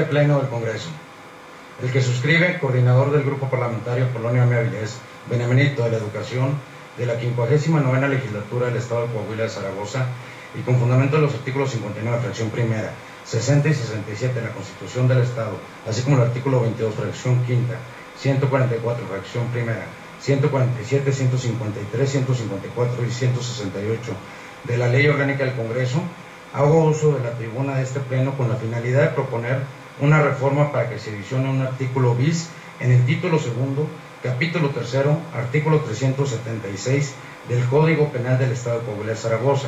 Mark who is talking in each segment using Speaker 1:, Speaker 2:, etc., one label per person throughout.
Speaker 1: Pleno del Congreso. El que suscribe, coordinador del Grupo Parlamentario Polonio M. Avilés, Benemérito de la Educación, de la 59ª Legislatura del Estado de Coahuila de Zaragoza, y con fundamento en los artículos 59, fracción primera, 60 y 67 de la Constitución del Estado, así como el artículo 22, fracción quinta, 144, fracción primera, 147, 153, 154 y 168 de la Ley Orgánica del Congreso, hago uso de la tribuna de este Pleno con la finalidad de proponer una reforma para que se adicione un artículo bis en el título segundo, capítulo tercero, artículo 376 del Código Penal del Estado de Coahuila de Zaragoza,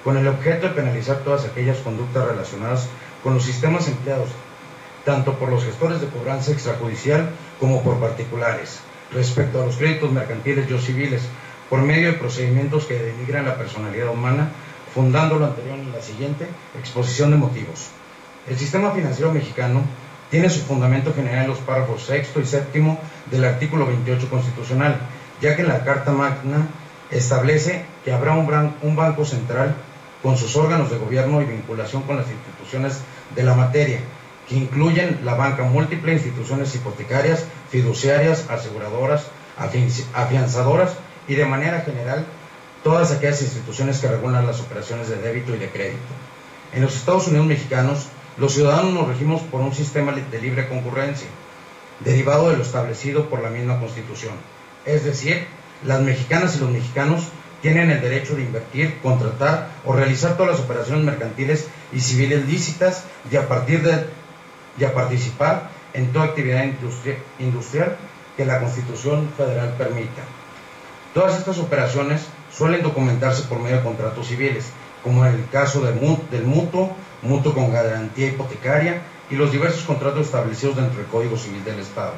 Speaker 1: con el objeto de penalizar todas aquellas conductas relacionadas con los sistemas empleados, tanto por los gestores de cobranza extrajudicial como por particulares, respecto a los créditos mercantiles y o civiles, por medio de procedimientos que denigran la personalidad humana, fundando lo anterior en la siguiente exposición de motivos. El sistema financiero mexicano tiene su fundamento general en los párrafos sexto y séptimo del artículo 28 constitucional, ya que en la Carta Magna establece que habrá un banco central con sus órganos de gobierno y vinculación con las instituciones de la materia, que incluyen la banca múltiple, instituciones hipotecarias, fiduciarias, aseguradoras, afianzadoras y de manera general todas aquellas instituciones que regulan las operaciones de débito y de crédito. En los Estados Unidos mexicanos, los ciudadanos nos regimos por un sistema de libre concurrencia, derivado de lo establecido por la misma Constitución. Es decir, las mexicanas y los mexicanos tienen el derecho de invertir, contratar o realizar todas las operaciones mercantiles y civiles lícitas y a participar en toda actividad industrial que la Constitución Federal permita. Todas estas operaciones suelen documentarse por medio de contratos civiles, como en el caso del mutuo con garantía hipotecaria y los diversos contratos establecidos dentro del Código Civil del Estado.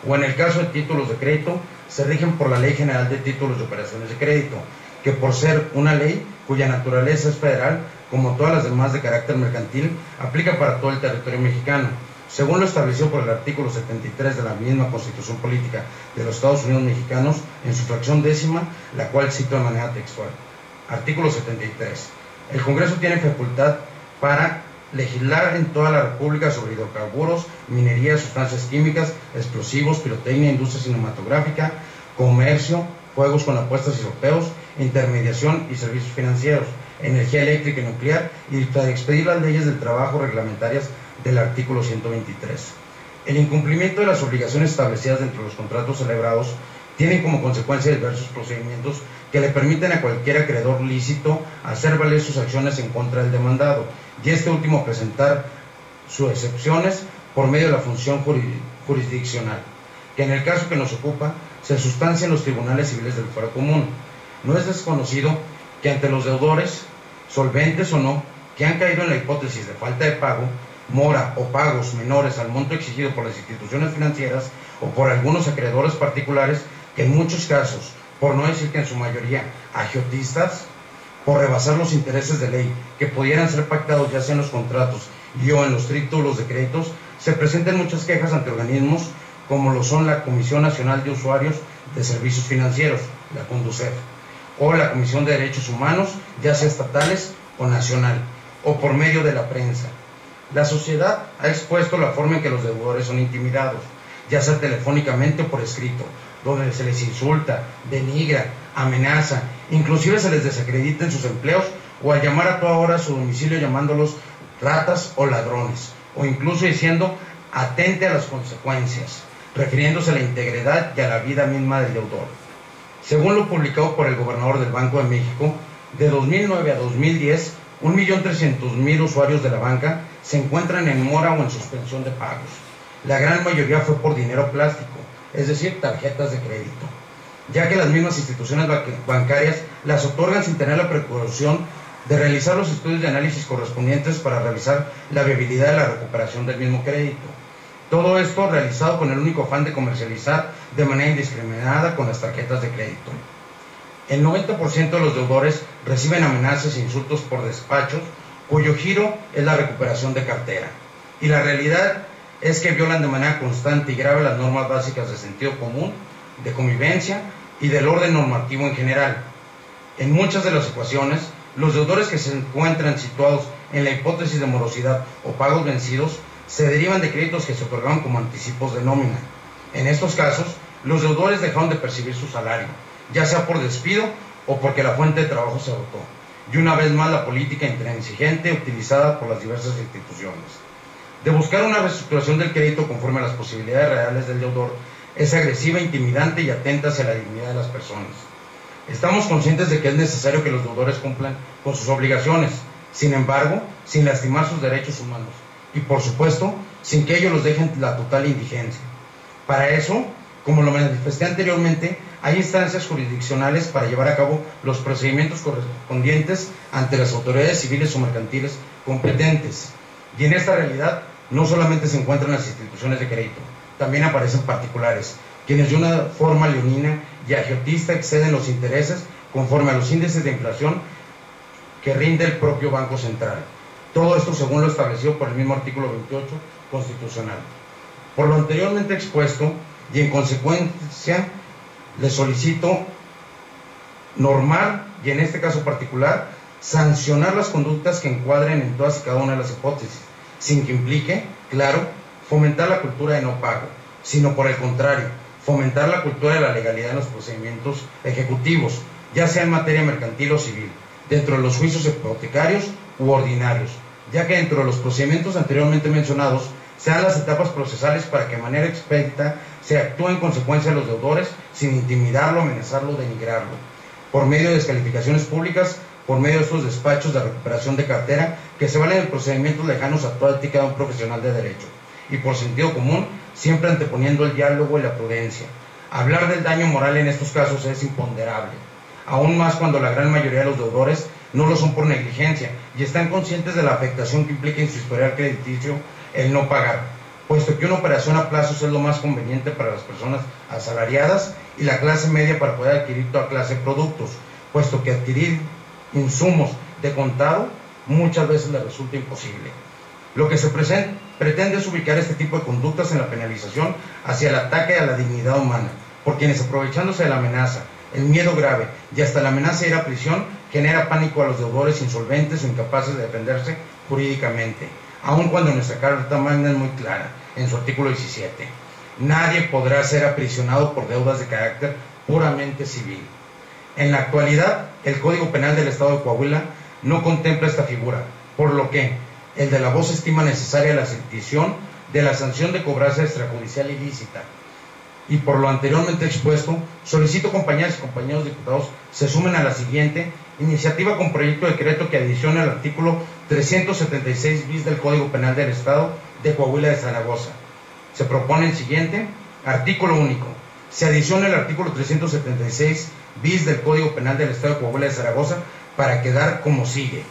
Speaker 1: O en el caso de títulos de crédito, se rigen por la Ley General de Títulos de Operaciones de Crédito, que por ser una ley cuya naturaleza es federal, como todas las demás de carácter mercantil, aplica para todo el territorio mexicano, según lo establecido por el artículo 73 de la misma Constitución Política de los Estados Unidos Mexicanos, en su fracción décima, la cual cito de manera textual. Artículo 73. El Congreso tiene facultad para legislar en toda la República sobre hidrocarburos, minería, sustancias químicas, explosivos, pirotecnia, industria cinematográfica, comercio, juegos con apuestas y sorteos, intermediación y servicios financieros, energía eléctrica y nuclear, y para expedir las leyes del trabajo reglamentarias del artículo 123. El incumplimiento de las obligaciones establecidas dentro de los contratos celebrados tiene como consecuencia diversos procedimientos que le permiten a cualquier acreedor lícito hacer valer sus acciones en contra del demandado, y este último presentar sus excepciones por medio de la función jurisdiccional, que en el caso que nos ocupa se sustancia en los tribunales civiles del fuero común. No es desconocido que ante los deudores, solventes o no, que han caído en la hipótesis de falta de pago, mora o pagos menores al monto exigido por las instituciones financieras o por algunos acreedores particulares, que en muchos casos, por no decir que en su mayoría agiotistas, por rebasar los intereses de ley que pudieran ser pactados ya sea en los contratos y o en los títulos de créditos, se presentan muchas quejas ante organismos como lo son la Comisión Nacional de Usuarios de Servicios Financieros, la CONDUCEF, o la Comisión de Derechos Humanos, ya sea estatales o nacional, o por medio de la prensa. La sociedad ha expuesto la forma en que los deudores son intimidados, ya sea telefónicamente o por escrito, donde se les insulta, denigra, amenaza, inclusive se les desacredita en sus empleos, o al llamar a toda hora a su domicilio llamándolos ratas o ladrones, o incluso diciendo atente a las consecuencias, refiriéndose a la integridad y a la vida misma del deudor. Según lo publicado por el gobernador del Banco de México, de 2009 a 2010, 1.300.000 usuarios de la banca se encuentran en mora o en suspensión de pagos. La gran mayoría fue por dinero plástico, es decir, tarjetas de crédito, ya que las mismas instituciones bancarias las otorgan sin tener la precaución de realizar los estudios de análisis correspondientes para revisar la viabilidad de la recuperación del mismo crédito. Todo esto realizado con el único afán de comercializar de manera indiscriminada con las tarjetas de crédito. El 90% de los deudores reciben amenazas e insultos por despachos, cuyo giro es la recuperación de cartera. Y la realidad es que violan de manera constante y grave las normas básicas de sentido común, de convivencia y del orden normativo en general. En muchas de las ocasiones, los deudores que se encuentran situados en la hipótesis de morosidad o pagos vencidos se derivan de créditos que se otorgaron como anticipos de nómina. En estos casos, los deudores dejaron de percibir su salario, ya sea por despido o porque la fuente de trabajo se agotó. Y una vez más la política intransigente utilizada por las diversas instituciones. De buscar una reestructuración del crédito conforme a las posibilidades reales del deudor, es agresiva, intimidante y atenta hacia la dignidad de las personas. Estamos conscientes de que es necesario que los deudores cumplan con sus obligaciones, sin embargo, sin lastimar sus derechos humanos y, por supuesto, sin que ellos los dejen la total indigencia. Para eso, como lo manifesté anteriormente, hay instancias jurisdiccionales para llevar a cabo los procedimientos correspondientes ante las autoridades civiles o mercantiles competentes. Y en esta realidad no solamente se encuentran las instituciones de crédito, también aparecen particulares, quienes de una forma leonina y agiotista exceden los intereses conforme a los índices de inflación que rinde el propio Banco Central. Todo esto según lo establecido por el mismo artículo 28 constitucional. Por lo anteriormente expuesto y en consecuencia, le solicito normar y en este caso particular sancionar las conductas que encuadren en todas y cada una de las hipótesis, sin que implique, claro, fomentar la cultura de no pago, sino por el contrario, fomentar la cultura de la legalidad en los procedimientos ejecutivos, ya sea en materia mercantil o civil, dentro de los juicios hipotecarios u ordinarios, ya que dentro de los procedimientos anteriormente mencionados se dan las etapas procesales para que de manera expedita se actúe en consecuencia de los deudores sin intimidarlo, amenazarlo, denigrarlo, por medio de descalificaciones públicas, por medio de estos despachos de recuperación de cartera que se valen de procedimientos lejanos a toda ética de un profesional de derecho, y por sentido común, siempre anteponiendo el diálogo y la prudencia. Hablar del daño moral en estos casos es imponderable, aún más cuando la gran mayoría de los deudores no lo son por negligencia y están conscientes de la afectación que implica en su historial crediticio el no pagar, puesto que una operación a plazos es lo más conveniente para las personas asalariadas y la clase media para poder adquirir toda clase de productos, puesto que adquirir insumos de contado muchas veces les resulta imposible. Lo que se pretende es ubicar este tipo de conductas en la penalización hacia el ataque a la dignidad humana, por quienes aprovechándose de la amenaza, el miedo grave y hasta la amenaza de ir a prisión genera pánico a los deudores insolventes o incapaces de defenderse jurídicamente, aun cuando nuestra Carta Magna es muy clara en su artículo 17. Nadie podrá ser aprisionado por deudas de carácter puramente civil. En la actualidad, el Código Penal del Estado de Coahuila no contempla esta figura, por lo que el de la voz estima necesaria la extinción de la sanción de cobranza extrajudicial ilícita. Y por lo anteriormente expuesto, solicito compañeras y compañeros diputados se sumen a la siguiente iniciativa con proyecto de decreto que adicione al artículo 376 bis del Código Penal del Estado de Coahuila de Zaragoza. Se propone el siguiente artículo único. Se adiciona el artículo 376 bis del Código Penal del Estado de Coahuila de Zaragoza para quedar como sigue.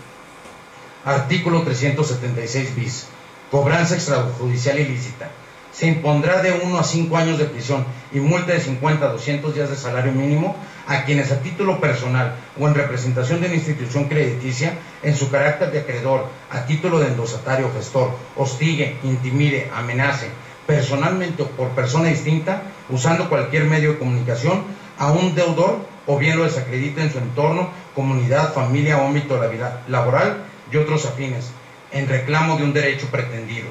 Speaker 1: Artículo 376 bis. Cobranza extrajudicial ilícita. Se impondrá de 1 a 5 años de prisión y multa de 50 a 200 días de salario mínimo a quienes a título personal o en representación de una institución crediticia, en su carácter de acreedor, a título de endosatario o gestor, hostigue, intimide, amenace, personalmente o por persona distinta, usando cualquier medio de comunicación, a un deudor o bien lo desacredite en su entorno, comunidad, familia o ámbito laboral y otros afines, en reclamo de un derecho pretendido.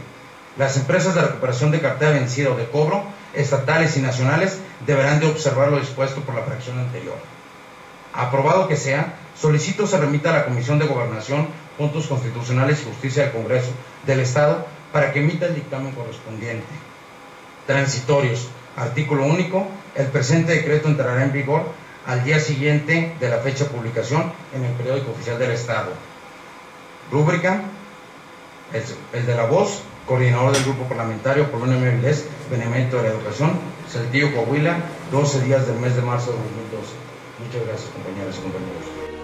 Speaker 1: Las empresas de recuperación de cartera vencida o de cobro, estatales y nacionales, deberán de observar lo dispuesto por la fracción anterior. Aprobado que sea, solicito se remita a la Comisión de Gobernación, Puntos Constitucionales y Justicia del Congreso del Estado para que emita el dictamen correspondiente. Transitorios. Artículo único. El presente decreto entrará en vigor al día siguiente de la fecha de publicación en el periódico oficial del Estado. Rúbrica. El de la voz. Coordinador del Grupo Parlamentario por UNM Avilés, Benemérito de la Educación, Saltillo, Coahuila, 12 días del mes de marzo de 2012. Muchas gracias, compañeras y compañeros.